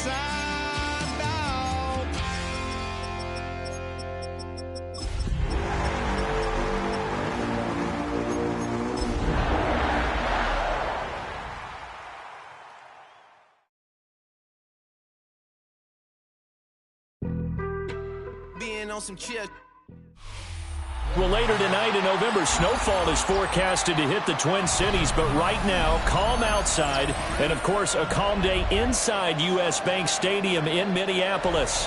inside out. Being on some chill. Well, later tonight in November, snowfall is forecasted to hit the Twin Cities, but right now, calm outside, and of course, a calm day inside U.S. Bank Stadium in Minneapolis.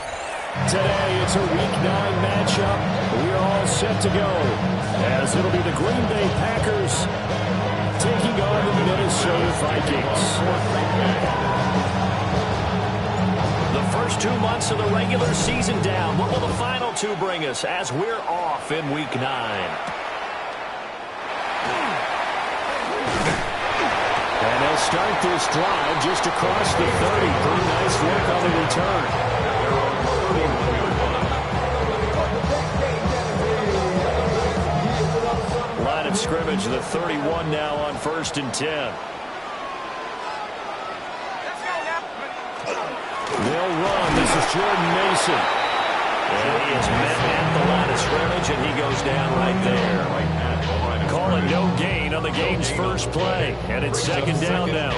Today, it's a Week 9 matchup. We're all set to go, as it'll be the Green Bay Packers taking on the Minnesota Vikings. The first 2 months of the regular season down. What will the final 2 bring us as we're off in Week 9? And they'll start this drive just across the 30. Pretty nice work on the return. Line of scrimmage, the 31 now on 1st and 10. They'll run. This is Jordan Mason. And he is met at the line of scrimmage, and he goes down right there. Calling no gain on the game's first play. And it's second down now.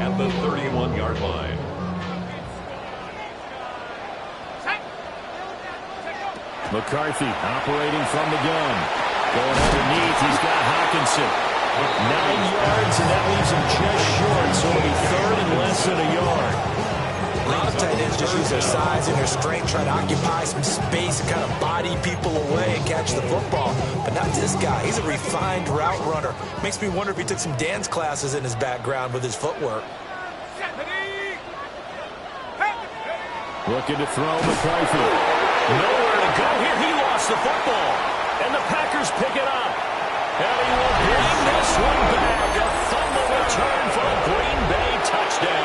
At the 31-yard line. McCarthy operating from the gun. Going underneath, he's got Hockenson. 9 yards, and that leaves him just short, so it'll be third and less than a yard. A lot of tight ends just use their size and their strength, try to occupy some space and kind of body people away and catch the football. But not this guy. He's a refined route runner. Makes me wonder if he took some dance classes in his background with his footwork. Looking to throw McCarthy. Nowhere to go here. He lost the football. And the Packers pick it up. And he will bring this one back. A fumble return for a Green Bay touchdown.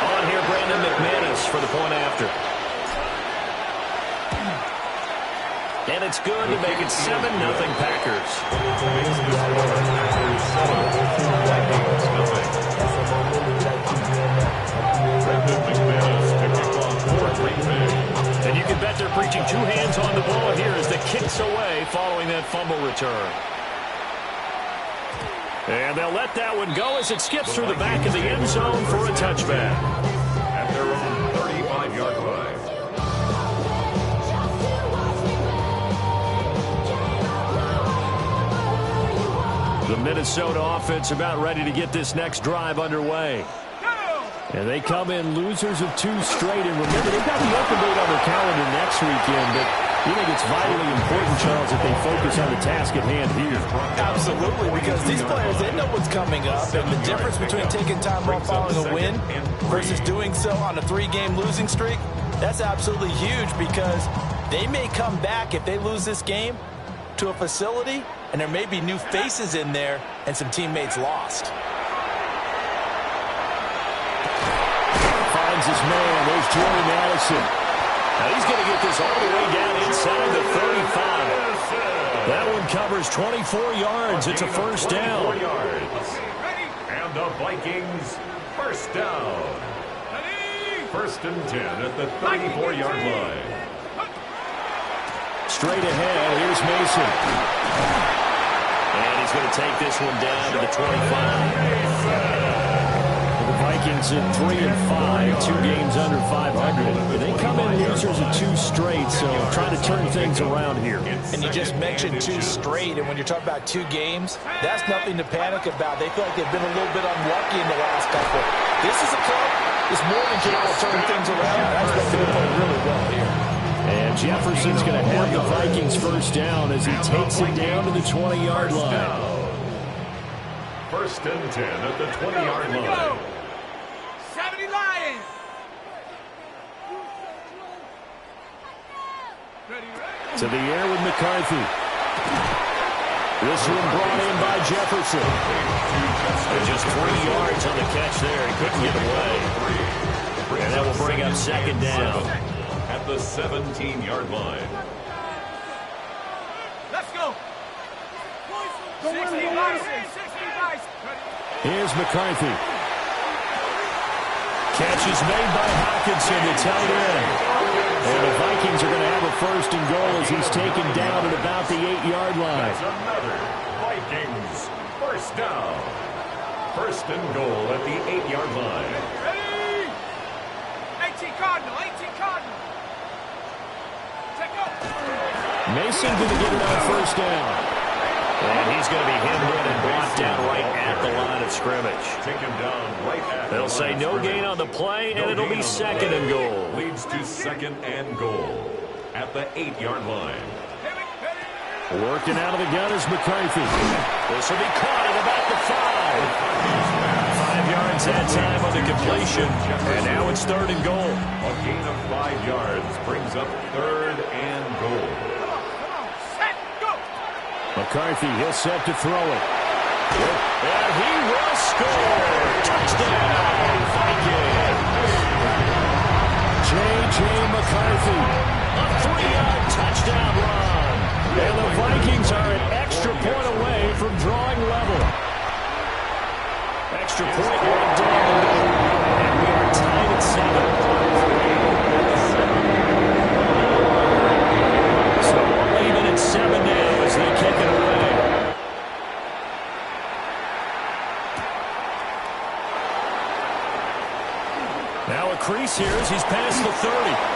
On here, Brandon McManus for the point after. And it's good to make it 7-0 Packers. And you can bet they're preaching 2 hands on the ball here as the kick's away following that fumble return. And they'll let that one go as it skips through the back of the end zone for a touchback. At their own 35-yard line. The Minnesota offense about ready to get this next drive underway. And they come in losers of 2 straight. And remember, they've got the open date on their calendar next weekend. But you think it's vitally important, Charles, that they focus on the task at hand here? Absolutely, because these players, they know what's coming up. And the difference between taking time off following a win versus doing so on a 3-game losing streak, that's absolutely huge because they may come back if they lose this game to a facility, and there may be new faces in there and some teammates lost. Finds his man. There's Jordan Addison. Now he's going to get this all the way down inside the 35. That one covers 24 yards. It's a first down. 24 yards. And the Vikings first down. 1st and 10 at the 34-yard line. Straight ahead, here's Mason. And he's going to take this one down to the 25. The Vikings at 3-5, 2 games under 500. They come in losers of 2 straight, so trying to turn things around here. And you just mentioned 2 straight, and when you're talking about 2 games, that's nothing to panic about. They feel like they've been a little bit unlucky in the last couple. This is a club that's more than capable of turning things around. I expect them to play really well here. And Jefferson's going to have the Vikings first down as he takes it down to the 20-yard line. 1st and 10 at the 20-yard line. 70 Lions. To the air with McCarthy. This one brought in by Jefferson. And just 3 yards on the catch there. He couldn't get away. And that will bring up second down. At the 17-yard line. Let's go. 60 Lions. Here's McCarthy. Catch is made by Hockenson, the tight end. And the Vikings are going to have a first and goal as he's taken down at about the 8-yard line. That's another Vikings first down. First and goal at the 8-yard line. Ready? 18 Cardinal, 18 Cardinal. Take up. Mason going to get it on first down. And he's going to be hemmed in and brought down right at the line of scrimmage. Taken down right at They'll say no gain on the play, and it'll be second and goal. Leads to second and goal at the 8-yard line. Working out of the gun is McCarthy. This will be caught at about the 5. 5 yards that time on the completion. And now it's third and goal. A gain of 5 yards brings up third and goal. McCarthy, he'll set to throw it. And he will score. Touchdown, Vikings. J.J. McCarthy, a 3-yard touchdown run. And the Vikings are an extra point away from drawing level. Extra point right down. And we are tied at 7. So we're even at 7 now as they kick it away. Now a crease here as he's past the 30.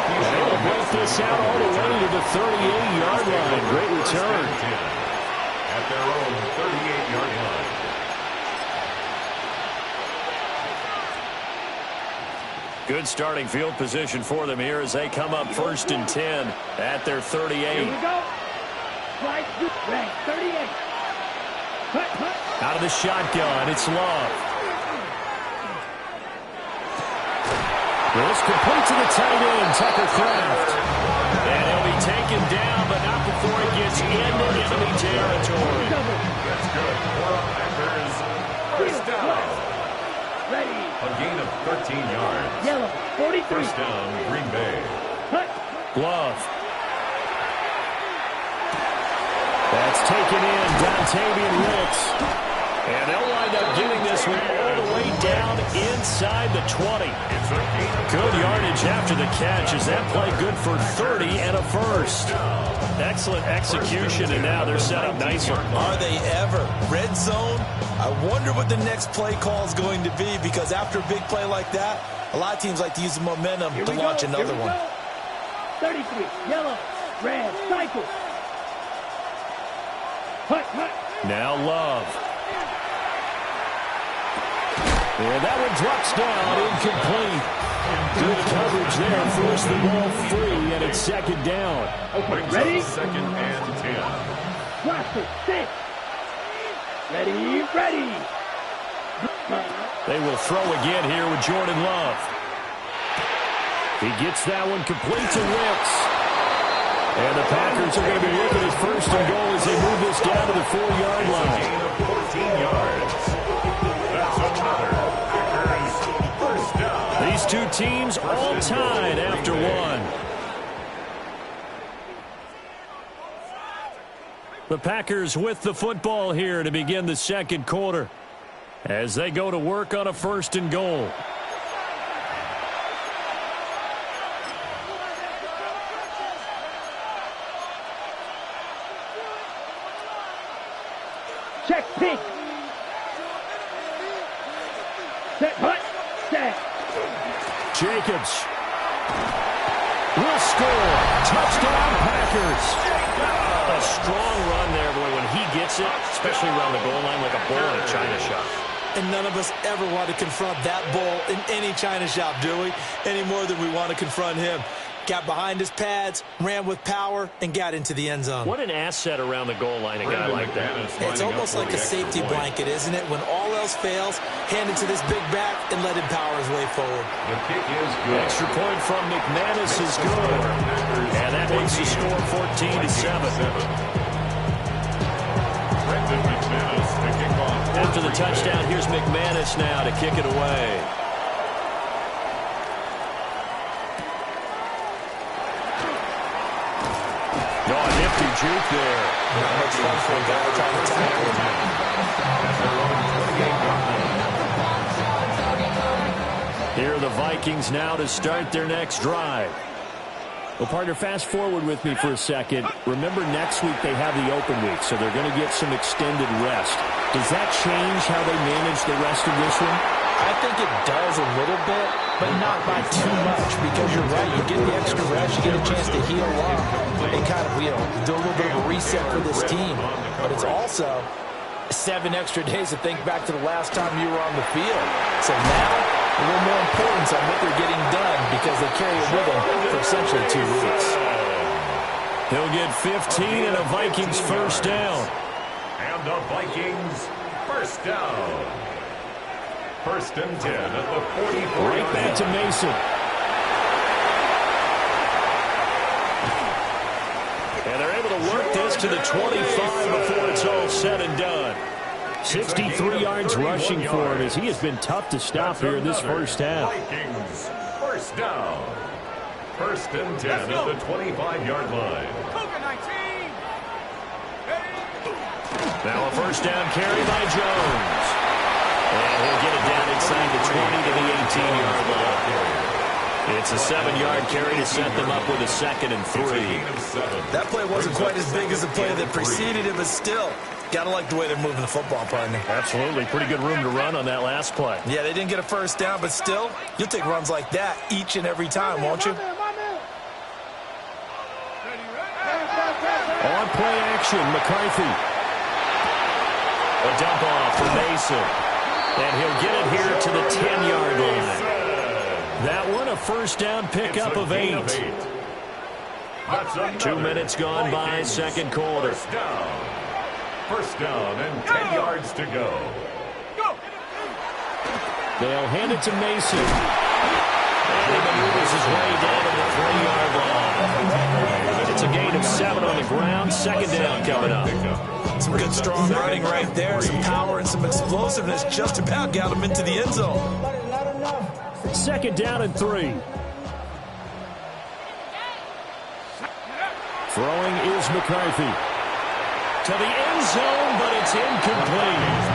And they'll break this out all the way to the 38-yard line. Great return. At their own 38-yard line. Good starting field position for them here as they come up first and 10 at their 38. Here we go. Right, 38. Out of the shotgun, it's Love. This complete to the tight end, Tucker Kraft. And he'll be taken down, but not before he gets into enemy territory. That's good. For the Packers, first down. Ready. A gain of 13 yards. Yellow, 43. First down, Green Bay. Cut. Love. That's taken in, Dontavian Wicks. And they'll wind up getting this one all the way down inside the 20. Good yardage after the catch. Is that play good for 30 and a first? Excellent execution, and now they're set up nicely. Are they ever? Red zone. I wonder what the next play call is going to be, because after a big play like that, a lot of teams like to use the momentum to launch another one. 33. Yellow. Red. Cycle. Cut. Now Love. And that one drops down, incomplete. Good coverage there, forced the ball free, and it's second down. Okay, ready? Second and 10. Blaster, 6. Ready. They will throw again here with Jordan Love. He gets that one complete to Wicks. And the Packers are going to be looking at first and goal as they move this down to the 4-yard line. Gain of 14 yards. That's another Packers first down. These two teams all tied after one. The Packers with the football here to begin the second quarter as they go to work on a first and goal. Check pink. Set, hut, set. Jacobs will score. Touchdown, Packers. A strong run there, boy, when he gets it, especially around the goal line like a bull in a china shop. And none of us ever want to confront that bull in any china shop, do we? Any more than we want to confront him. Got behind his pads, ran with power, and got into the end zone. What an asset around the goal line, a guy like that. It's almost like a safety blanket, isn't it? When all else fails, hand it to this big back and let him power his way forward. The kick is good. Extra point from McManus is good. And that makes the score 14-7. Brendan McManus to kick off. After the touchdown, here's McManus now to kick it away. Nifty juke there. Not much fun for a guy trying to tackle him. Vikings now to start their next drive. Well, partner, fast forward with me for a second. Remember, next week they have the open week, so they're going to get some extended rest. Does that change how they manage the rest of this one? I think it does a little bit, but not by too much, because you're right. You get the extra rest, you get a chance to heal up and kind of, do a little bit of a reset for this team. But it's also 7 extra days to think back to the last time you were on the field. So now, a little more importance on what they're getting done because they carry it with them for essentially 2 weeks. He'll get 15 and a Vikings first down. And the Vikings first down. 1st and 10 at the 44. Right back to Mason. And they're able to work this to the 25 before it's all said and done. 63 yards rushing for him as he has been tough to stop here in this first half. Vikings first down. 1st and 10 at the 25-yard line. Cougar 19. Now a first down carry by Jones. And he'll get it down inside the 20 to the 18-yard line. It's a 7-yard carry to set them up with a 2nd and 3. That play wasn't quite as big as the play that preceded it, but still, gotta like the way they're moving the football, partner. Absolutely. Pretty good room to run on that last play. Yeah, they didn't get a first down, but still, you'll take runs like that each and every time, won't you? On play action, McCarthy. A dump off for Mason. And he'll get it here to the 10-yard line. That one a first down pickup of 8. 2 minutes gone by, second quarter. First down and 10 yards to go. They'll hand it to Mason. And he maneuvers his way down to the 3-yard line. It's a gain of 7 on the ground. Second down coming up. Some good strong running right there. Some power and some explosiveness just about got him into the end zone. Second down and 3. Throwing is McCarthy. To the end zone, but it's incomplete.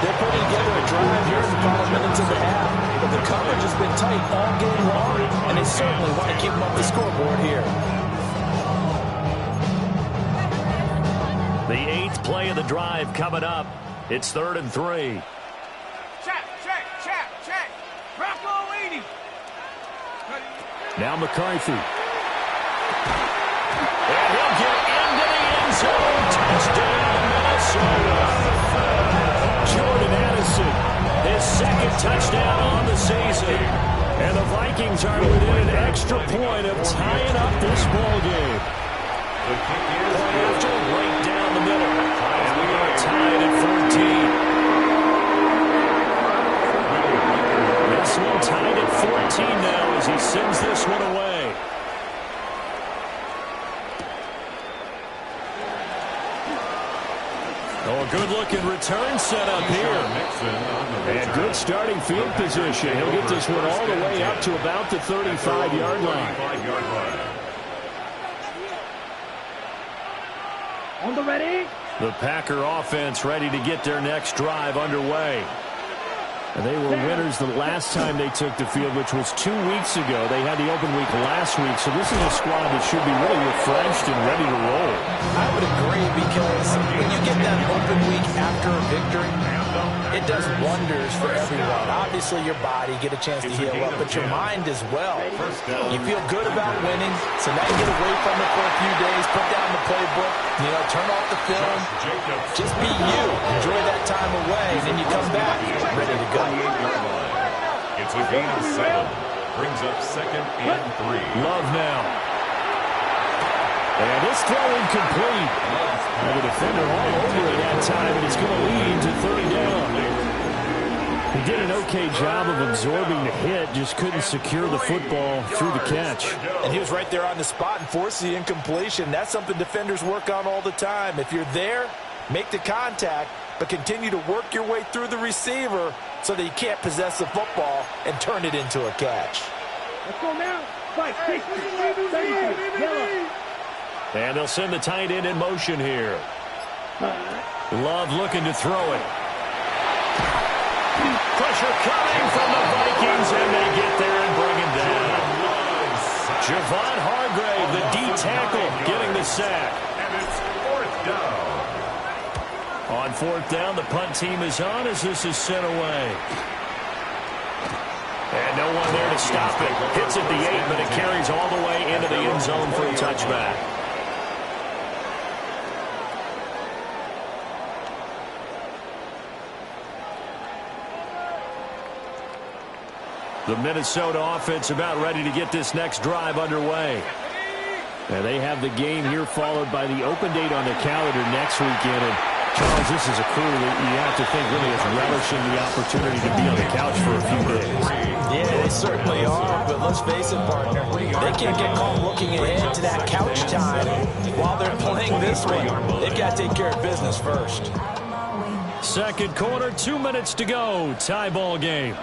They're putting together a drive here in the final minutes of the half. But the coverage has been tight all game long, and they certainly want to keep them up the scoreboard here. The 8th play of the drive coming up. It's 3rd and 3. Check. Rocco 80. Now McCarthy. And he'll get into the end zone. Touchdown, Minnesota. Jordan Addison, his 2nd touchdown on the season. And the Vikings are within an extra point of tying up this ball game. After right down the middle. And we are tied at 14. This one tied at 14 now as he sends this one away. Oh, a good-looking return set up here. And good starting field position. He'll get this one all the way up to about the 35-yard line. On the ready. The Packer offense ready to get their next drive underway. And they were winners the last time they took the field, which was 2 weeks ago. They had the open week last week, so this is a squad that should be really refreshed and ready to roll. I would agree, because when you get that open week after a victory, it does wonders for everyone. Obviously, your body, get a chance to heal up, but your mind as well. You feel good about winning, so now you get away from it for a few days, put down the playbook, turn off the film, just be you. Enjoy that time away, and then you come back ready to go. It's a gain of 7. Brings up 2nd and 3. Love now. And this throw incomplete. And the defender all over it that time, and it's going to lead to 30 down. He did an okay job of absorbing the hit, just couldn't secure the football through the catch. And he was right there on the spot and forced the incompletion. That's something defenders work on all the time. If you're there, make the contact, but continue to work your way through the receiver so that you can't possess the football and turn it into a catch. Let's go now. 5, 6, 32, yellow. And they'll send the tight end in motion here. Love looking to throw it. Pressure coming from the Vikings, and they get there and bring him down. Javon Hargrave, the D tackle, getting the sack. And it's fourth down. On fourth down, the punt team is on as this is sent away. And no one there to stop it. Hits at the 8, but it carries all the way into the end zone for a touchback. The Minnesota offense about ready to get this next drive underway. And they have the game here followed by the open date on the calendar next weekend. And Charles, this is a crew that you have to think really is relishing the opportunity to be on the couch for a few days. Yeah, they certainly are, but let's face it, partner. They can't get caught looking ahead to that couch time while they're playing this one. They've got to take care of business first. Second quarter, 2 minutes to go. Tie ball game.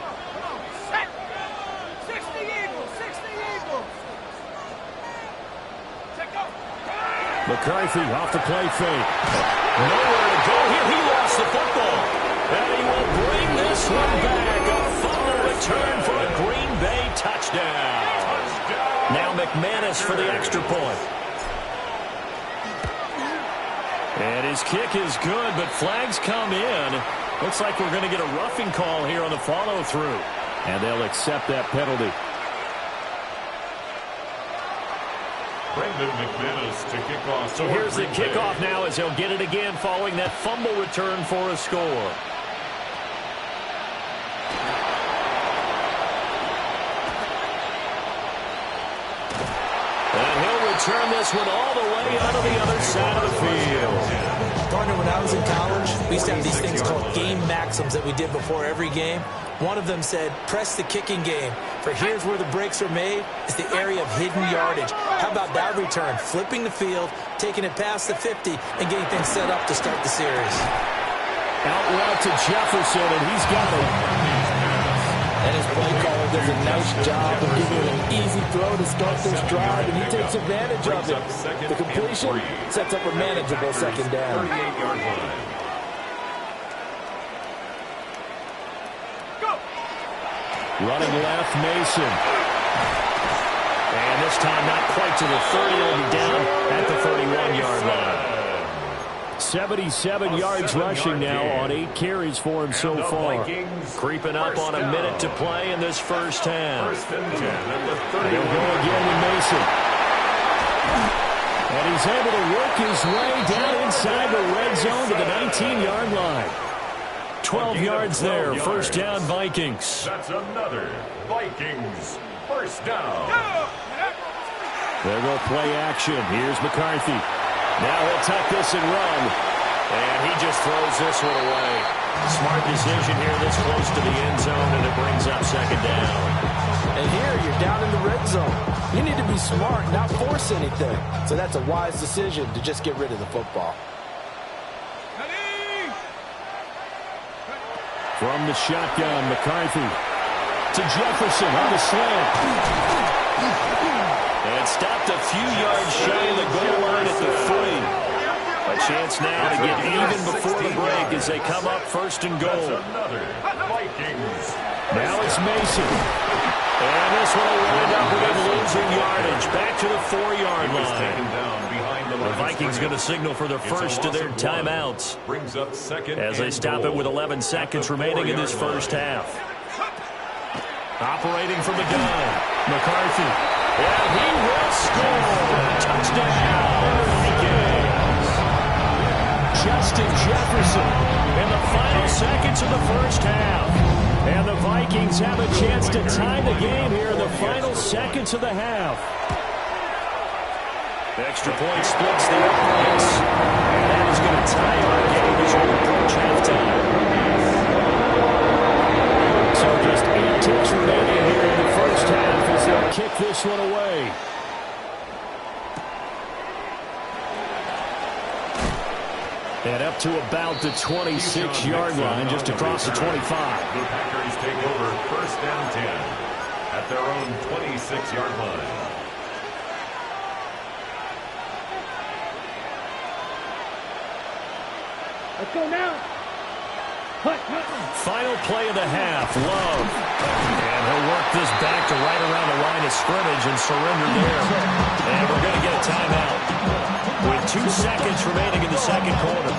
McCarthy off the play fake. Nowhere to go here. He lost the football. And he will bring this one back. A fumble return for a Green Bay touchdown. Now McManus for the extra point. And his kick is good, but flags come in. Looks like we're going to get a roughing call here on the follow-through. And they'll accept that penalty. Brendan McManus to kick off. So here's the kickoff now as he'll get it again following that fumble return for a score. And he'll return this one all the way out of the other side of the field. Partner, when I was in college, we used to have these things called game maxims that we did before every game. One of them said, press the kicking game. For here's where the breaks are made. It's the area of hidden yardage. How about that return? Flipping the field, taking it past the 50, and getting things set up to start the series. Out route to Jefferson, and he's got it. And his play caller does a nice job of giving him an easy throw to start this drive, and he takes advantage of it. The completion sets up a manageable second down. 38-yard line. Running left, Mason. And this time not quite to the 30. He'll be down at the 31-yard line. 77 yards rushing now on 8 carries for him so far. Creeping up on a minute to play in this first half. First and 10 at the 30. They'll go again with Mason. And he's able to work his way down inside the red zone to the 19-yard line. 12 yards there. First down, Vikings. That's another Vikings first down. They'll go play action. Here's McCarthy. Now he'll tuck this and run. And he just throws this one away. Smart decision here this close to the end zone, and it brings up second down. And here you're down in the red zone. You need to be smart, not force anything. So that's a wise decision to just get rid of the football. From the shotgun, McCarthy to Jefferson on the slant. And stopped a few yards shy of the goal line at the 3. A chance now to get even before the break as they come up first and goal. Another Vikings. Now it's Mason. And this one will wind up with him losing yardage. Back to the 4-yard line. The Vikings going to signal for the first of their timeouts Brings up second as they stop it with 11 seconds remaining in this first half. Operating from the gun, McCarthy. And he will score. Touchdown, Vikings. Justin Jefferson in the final seconds of the first half. And the Vikings have a chance to tie the game here in the final seconds of the half. Extra point splits the uprights. And that is going to tie our game as we approach halftime. So just 8 ticks remaining here in the first half as they'll kick this one away. And up to about the 26-yard line, just across the 25. The Packers take over first and 10 at their own 26-yard line. Let's go now. Final play of the half, Love. And he'll work this back to right around the line of scrimmage and surrender there. And we're going to get a timeout with 2 seconds remaining in the second quarter.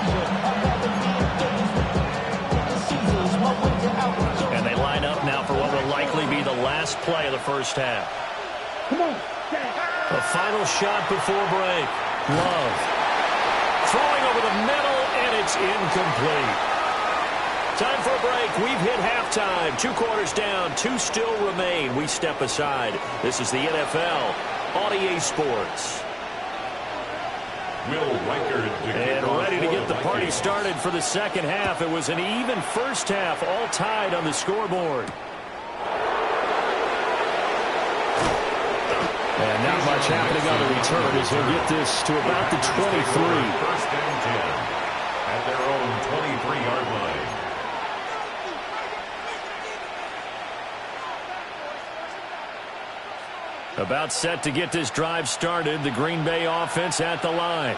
And they line up now for what will likely be the last play of the first half. A final shot before break. Love. Throwing over the middle, and it's incomplete. Time for a break. We've hit halftime. 2 quarters down. 2 still remain. We step aside. This is the NFL on EA Sports. Will Reichard and ready to get the party started for the second half. It was an even first half, all tied on the scoreboard. And not much happening on the return as he'll get this to about the 23. First and 10 at their own 23-yard line. About set to get this drive started. The Green Bay offense at the line.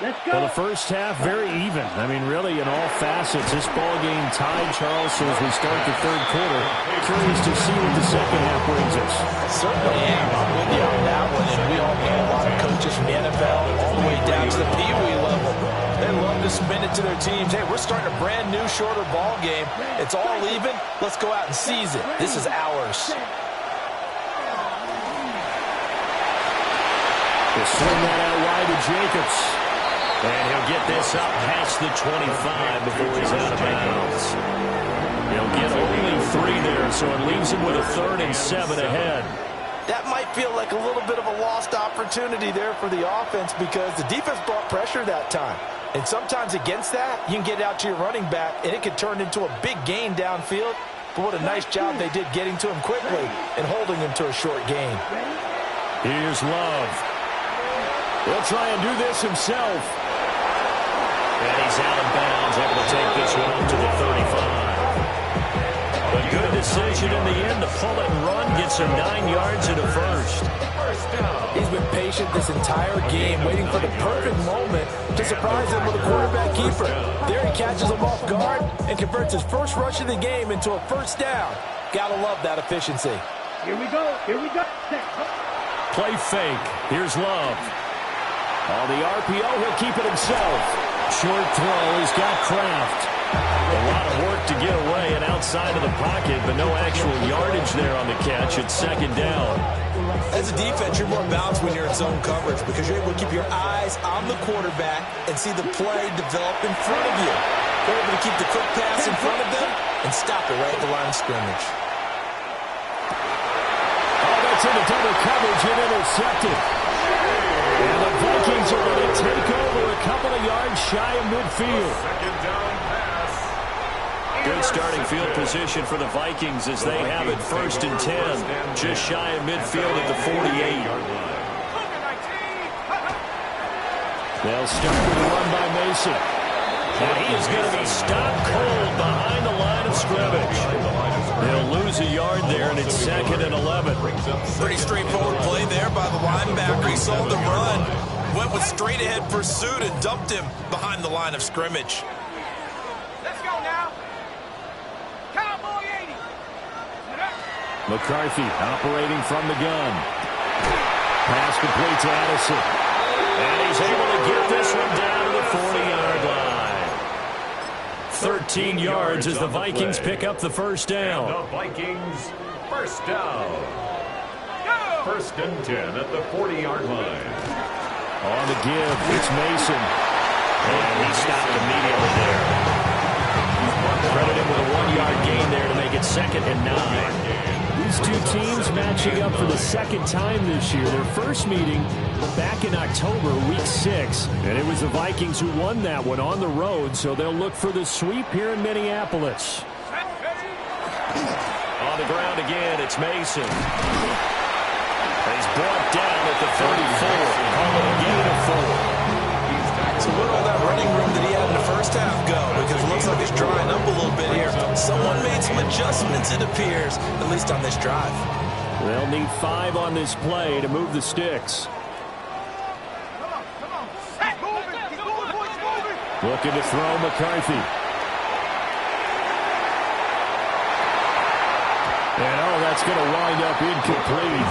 Let's go. Well, the first half, very even. I mean, really, in all facets, this ball game tied, Charles, so as we start the third quarter. Curious to see what the second half brings us. Certainly am. I'm with you on that one. And we all know a lot of coaches from the NFL all the way down to the Pee Wee level. They love to spin it to their teams. Hey, we're starting a brand new, shorter ball game. It's all even. Let's go out and seize it. This is ours. They'll swing that out wide to Jacobs. And he'll get this up past the 25 before he's out of bounds. He'll get only 3 there, so it leaves him with a 3rd and 7 ahead. That might feel like a little bit of a lost opportunity there for the offense because the defense brought pressure that time. And sometimes against that, you can get out to your running back, and it can turn into a big gain downfield. But what a nice job they did getting to him quickly and holding him to a short gain. Here's Love. He'll try and do this himself. And he's out of bounds, able to take this one to the 35. A good decision in the end to pull it and run, gets him 9 yards and a first. He's been patient this entire game, waiting for the perfect moment to surprise him with a quarterback keeper. There he catches him off guard and converts his first rush of the game into a first down. Gotta love that efficiency. Here we go. Here we go. Play fake. Here's Love. On the RPO, he'll keep it himself. Short throw, he's got Kraft. A lot of work to get away and outside of the pocket, but no actual yardage there on the catch. It's second down. As a defense, you're more balanced when you're in zone coverage because you're able to keep your eyes on the quarterback and see the play develop in front of you. You're able to keep the quick pass in front of them and stop it right at the line of scrimmage. Oh, that's into double coverage and intercepted. And the Vikings are going to take over a couple of yards shy of midfield. Second down pass. Good starting field position for the Vikings as they have it 1st and 10. Just shy of midfield at the 48. They'll start with a run by Mason. And he is going to be stopped cold behind the line of scrimmage. They'll lose a yard there, and it's 2nd and 11. Pretty straightforward play there by the linebacker. He saw the run, went with straight-ahead pursuit, and dumped him behind the line of scrimmage. Let's go now. Cowboy 80. McCarthy operating from the gun. Pass complete to Addison. And he's able to get this one down to the 40-yard line. 13 yards as the Vikings pick up the first down. And the Vikings first down. 1st and 10 at the 40-yard line. On the give, it's Mason. And he stopped immediately there. Credit him with a 1-yard gain there to make it 2nd and 9. These two teams matching up for the second time this year. Their first meeting back in October, week 6. And it was the Vikings who won that one on the road, so they'll look for the sweep here in Minneapolis. On the ground again, it's Mason. He's brought down at the 34. Call it a gain of 4. So where all that running room that he had in the first half go? Because it looks like it's drying up a little bit here. Someone made some adjustments, it appears, at least on this drive. They'll need 5 on this play to move the sticks. Come on. Hey, moving. Keep moving, boys, moving. Looking to throw McCarthy. that's going to wind up incomplete.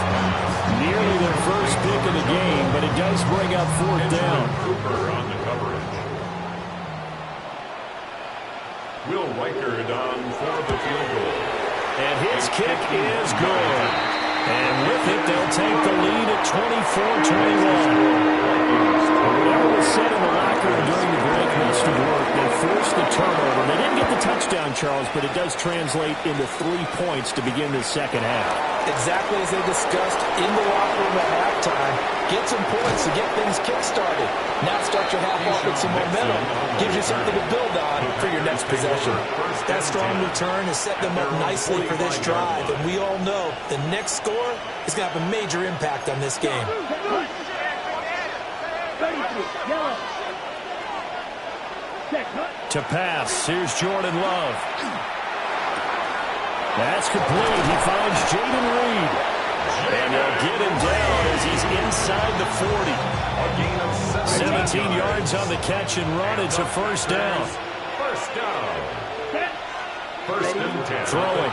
Nearly their first pick of the game, but it does bring up fourth down. Cooper on the coverage. Will Reichard on for the field goal. And his kick is good. And with it, they'll take the lead at 24-21. Whatever was said in the locker room during the break must have worked. They forced the turnover. They didn't get the touchdown, Charles, but it does translate into 3 points to begin the second half. Exactly as they discussed in the locker room at halftime. Get some points to get things kick-started. Now start your half off with some momentum. Gives you something to build on for your next possession. That strong return has set them up nicely for this drive, and we all know the next score is going to have a major impact on this game. 33, yellow. Check, To pass, here's Jordan Love. That's complete. He finds Jaden Reed. And they'll get him down as he's inside the 40. 17 yards on the catch and run. It's a first down. First down. First and 10. Throwing.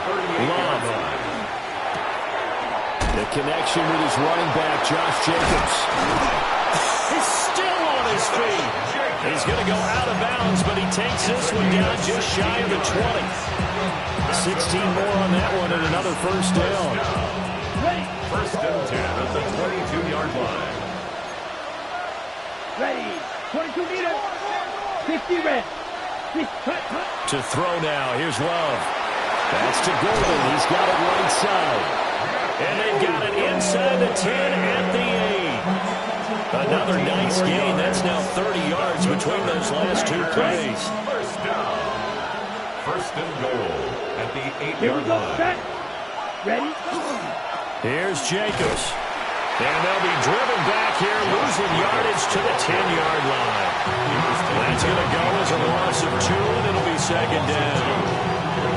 Love. The connection with his running back, Josh Jacobs. He's still on his feet. He's going to go out of bounds, but he takes this one down just shy of the 20. 16 more on that one and another first down. First and 10 at the 22-yard line. ready, 22 meters, 50 red. To throw now, here's Love. That's to Golden, he's got it right side. And they've got it inside the 10 at the 8. Another nice gain. That's now 30 yards between those last two plays. First down. First and goal at the 8-yard line. Ready? Here's Jacobs. And they'll be driven back here, losing yardage to the 10-yard line. That's going to go as a loss of 2, and it'll be second down.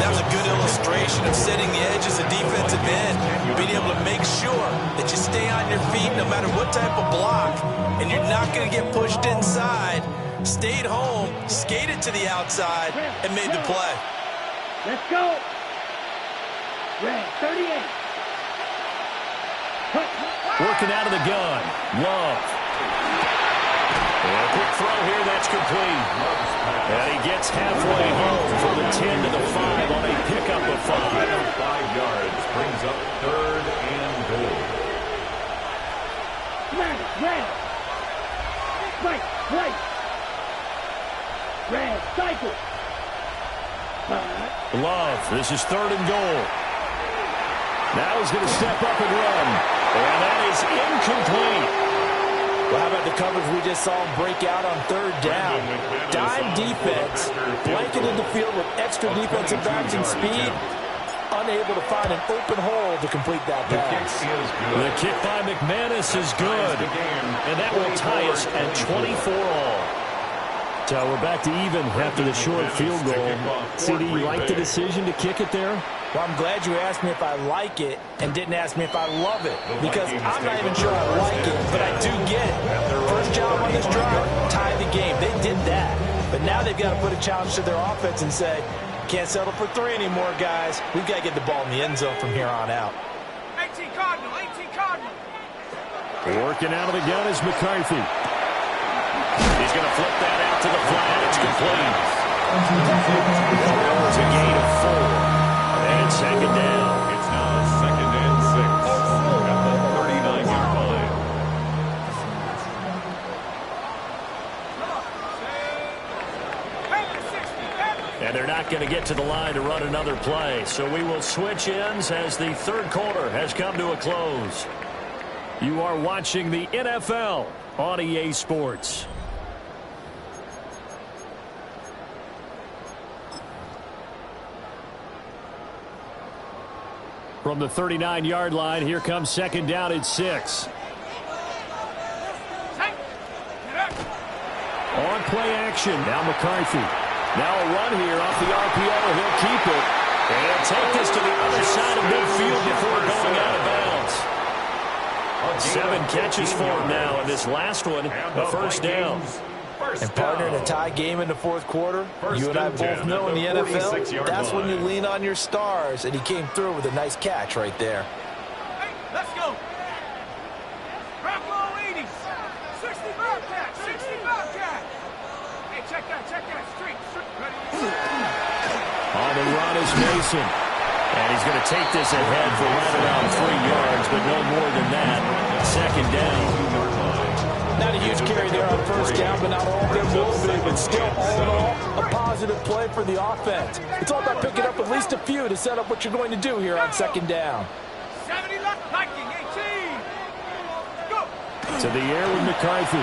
That was a good illustration of setting the edge as a defensive end, being able to make sure that you stay on your feet no matter what type of block, and you're not going to get pushed inside. Stayed home, skated to the outside, and made the play. Let's go. Red, 38. Working out of the gun. Love. And a quick throw here, that's complete. And he gets halfway home from the 10 to the 5 on a pickup of 5. 5 yards brings up third and goal. Red. Right. Red, cycle. Love, this is third and goal. Now he's going to step up and run. And that is incomplete. Well, how about the coverage we just saw him break out on third down? Dime defense, blanketed the field with extra defensive backs and speed, unable to find an open hole to complete that pass. The kick by McManus is good, and that will tie us at 24 all. So we're back to even after the short field goal. CD, you like the decision to kick it there? Well, I'm glad you asked me if I like it and didn't ask me if I love it, because I'm not even sure I like it, but I do get it. First job on this drive, tie the game. They did that. But now they've got to put a challenge to their offense and say, can't settle for 3 anymore, guys. We've got to get the ball in the end zone from here on out. 18 Cardinal. Working out of the gun is McCarthy. He's going to flip that out to the flat. It's complete. It's a gain of 4. And second down. It's now second and 6 at the 39-yard line. And they're not going to get to the line to run another play. So we will switch ends as the third quarter has come to a close. You are watching the NFL on EA Sports. From the 39-yard line, here comes second down at 6. On play action, now McCarthy. Now a run here off the RPO. He'll keep it. And he'll take this to the other side of midfield before going out of bounds. 7 catches for him now, and this last one, a first down. And partner, in a tie game in the fourth quarter, you and I both know in the NFL, that's when you lean on your stars, and he came through with a nice catch right there. Hey, let's go. Bravo 80. 60 Bobcat. 60 Bobcat. Hey, check that. Street. Ready? On the run is Mason. And he's going to take this ahead for right around 3 yards, but no more than that. Second down. Not a huge carry there on first down, but not all of them motivated, but still all in all, a positive play for the offense. It's all about picking up at least a few to set up what you're going to do here on second down. 70 left, Viking 18. Go. To the air with McCarthy.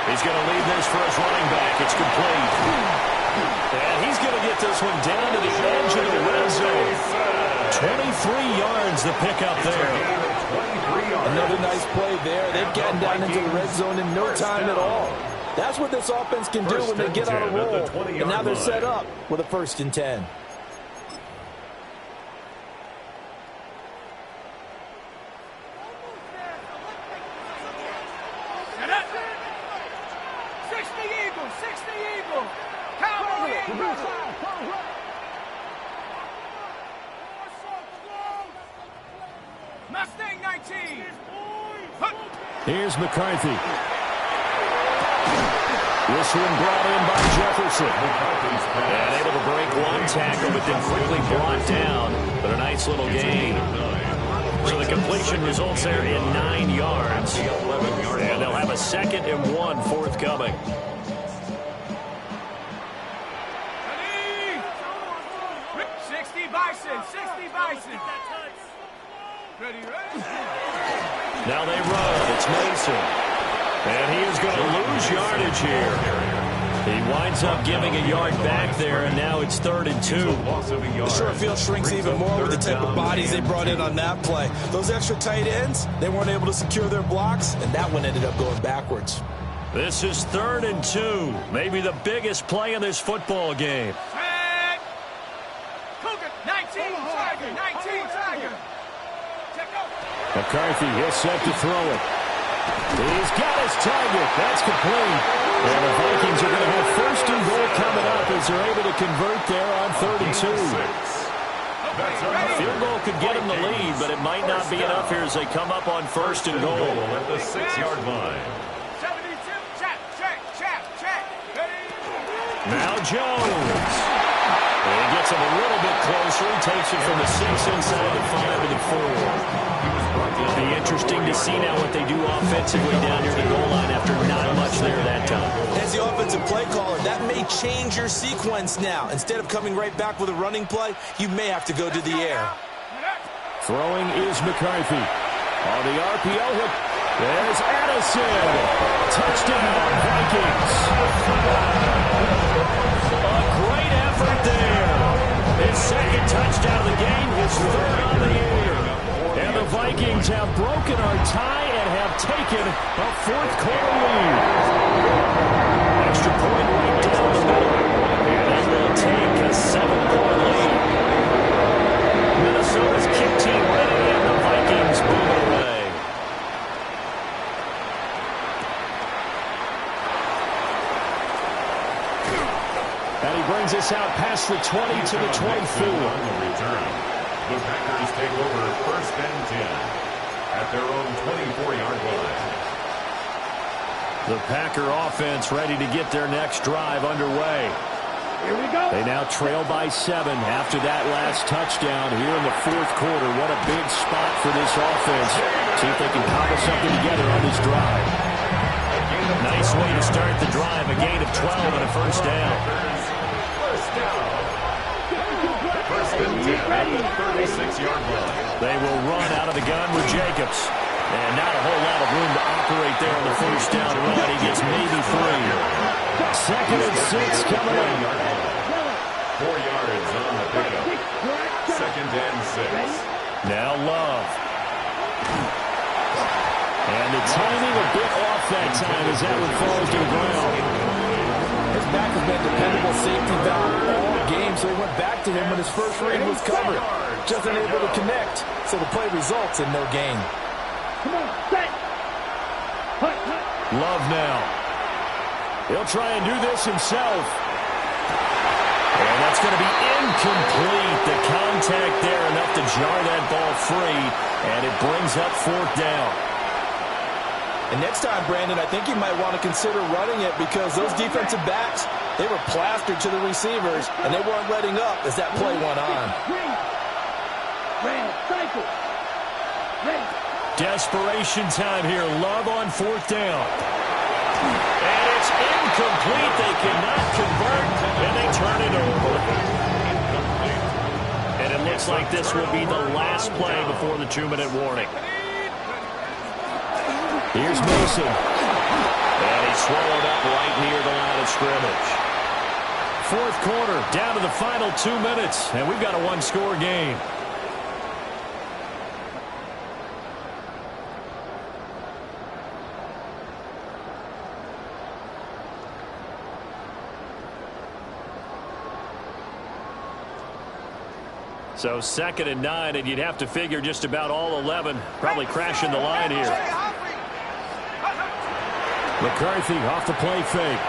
He's going to leave this for his running back. It's complete. And he's going to get this one down to the edge of the red zone. 23 yards the pickup there. Another nice play there. They've gotten down into the red zone in no time at all. That's what this offense can do when they get on a roll. And now they're set up with a 1st and 10. Set up. 60 Eagles. 60 Eagles. Cowboy Eagles. Mustang 19. Here's McCarthy. This one brought in by Jefferson. And able to break one tackle, but then quickly brought down. But a nice little gain. So the completion results there in 9 yards. And they'll have a 2nd and 1 forthcoming. Ready? 60 Bison. 60 Bison. Ready? Now they run. It's Mason. And he is going to lose yardage here. He winds up giving a yard back there, and now it's 3rd and 2. The short field shrinks even more with the type of bodies they brought in on that play. Those extra tight ends, they weren't able to secure their blocks, and that one ended up going backwards. This is 3rd and 2. Maybe the biggest play in this football game. Set. Cougar. 19 Tiger. 19 Tiger. Check out. McCarthy, he'll set to throw it. He's got his target. That's complete. And the Vikings are going to have 1st and goal coming up as they're able to convert there on 3rd and 2. A field goal could get them the lead, but it might not be enough here as they come up on 1st and goal. At the 6-yard line. 72. Check. Ready? Now Jones. And he gets him a little bit closer. He takes it from the 6 inside the 5 to the 4. It'll be interesting to see now what they do offensively down near the goal line after not much there that time. As the offensive play caller, that may change your sequence now. Instead of coming right back with a running play, you may have to go to the air. Throwing is McCarthy. On the RPO hook, there's Addison. Touchdown, Vikings. A great effort there. His 2nd touchdown of the game, his 3rd on the year. And the Vikings have broken our tie and have taken a 4th quarter lead. Extra point right down the middle. And that will take a 7-point lead. Minnesota's kick team ready, and the Vikings move it away. And he brings us out past the 20 to the 24. The Packers take over 1st and 10 at their own 24-yard line. The Packer offense ready to get their next drive underway. Here we go. They now trail by 7 after that last touchdown here in the 4th quarter. What a big spot for this offense. See if they can cobble something together on this drive. Nice way to start the drive. A gain of 12 and a 1st down. First down. 1st and 10 at the 36-yard line. They will run out of the gun with Jacobs. And not a whole lot of room to operate there on the 1st down run. He gets maybe 3. 2nd and 6 coming up. 4 yards on the pickup. 2nd and 6. Now Love. And the timing a bit off that time as that one falls to the ground. His back has been dependable safety valve all game, so he went back to him when his first read was covered. Just unable to connect, so the play results in no gain. Come on, set. Hut. Love now. He'll try and do this himself. And that's going to be incomplete. The contact there enough to jar that ball free, and it brings up 4th down. And next time, Brandon, I think you might want to consider running it because those defensive backs, they were plastered to the receivers, and they weren't letting up as that play went on. Red, cycle. Red. Desperation time here. Love on 4th down. And it's incomplete. They cannot convert, and they turn it over. And it looks like this will be the last play before the 2-minute warning. Here's Mason. And he's swallowed up right near the line of scrimmage. 4th quarter, down to the final 2 minutes, and we've got a 1-score game. So 2nd and 9, and you'd have to figure just about all 11 probably crashing the line here. McCarthy off the play fake.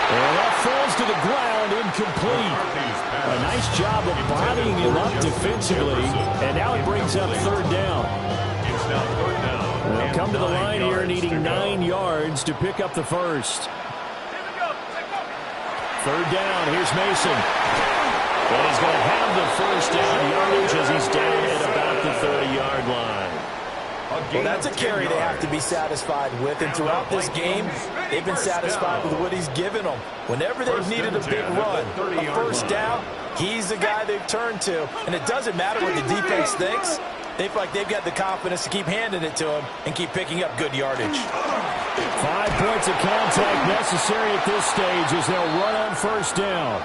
And that falls to the ground, incomplete. A nice job of bodying him up defensively, and now it brings up 3rd down. They'll come to the line here needing 9 yards to pick up the first. 3rd down, here's Mason. And he's going to have the first down yardage as he's down at about the 30-yard line. Well, that's a carry they have to be satisfied with, and throughout this game, they've been satisfied with what he's given them. Whenever they've needed a big run, a first down, he's the guy they've turned to. And it doesn't matter what the defense thinks. They feel like they've got the confidence to keep handing it to him and keep picking up good yardage. 5 points of contact necessary at this stage as they'll run on first down.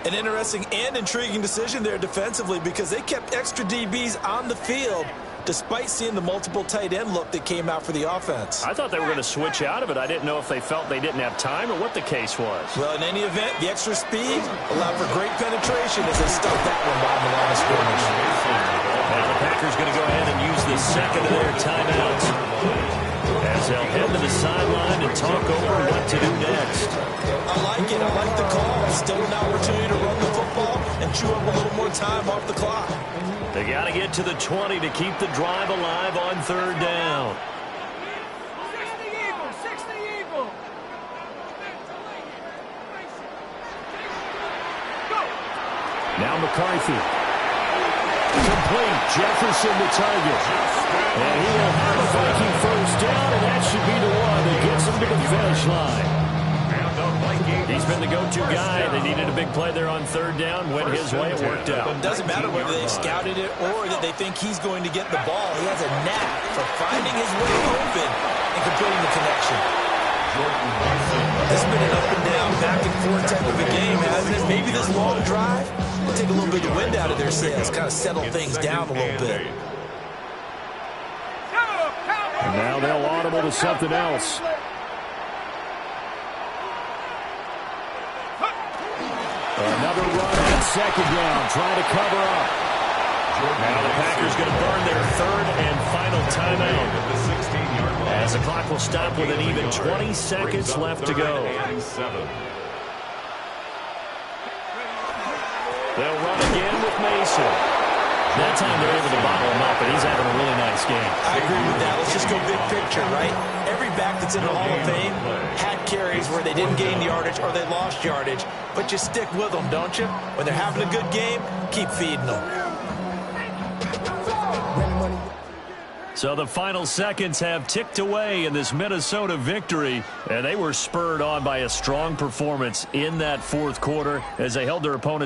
An interesting and intriguing decision there defensively because they kept extra DBs on the field despite seeing the multiple tight end look that came out for the offense. I thought they were going to switch out of it. I didn't know if they felt they didn't have time or what the case was. Well, in any event, the extra speed allowed for great penetration as they stuffed that one behind the line of scrimmage. Now the Packers going to go ahead and use the second of their timeouts as they'll head to the sideline and talk over what to do next. I like it. I like the call. Still an opportunity to run the football and chew up a little more time off the clock. They got to get to the 20 to keep the drive alive on 3rd down. 60 Eagle, 60 Eagle. Go. Now McCarthy. Complete. Jefferson the target. And he will have a Viking first down, and that should be the one that gets him to the finish line. He's been the go-to guy. They needed a big play there on 3rd down. Went his way. It worked out. It doesn't matter whether they scouted it or that they think he's going to get the ball. He has a knack for finding his way open and completing the connection. This has been an up and down, back and forth type of a game, hasn't it? Maybe this long drive will take a little bit of wind out of their sails, kind of settle things down a little bit. And now they'll audible to something else. Another run at 2nd down, trying to cover up. Now the Packers going to burn their 3rd and final timeout as the clock will stop with an even 20 seconds left to go. They'll run again with Mason. That time they're able to bottle him up, and he's having a really nice game. I agree with that. Let's just go big picture, right? Every back that's in the Hall of Fame had carries where they didn't gain yardage or they lost yardage, but you stick with them, don't you? When they're having a good game, keep feeding them. So the final seconds have ticked away in this Minnesota victory, and they were spurred on by a strong performance in that 4th quarter as they held their opponent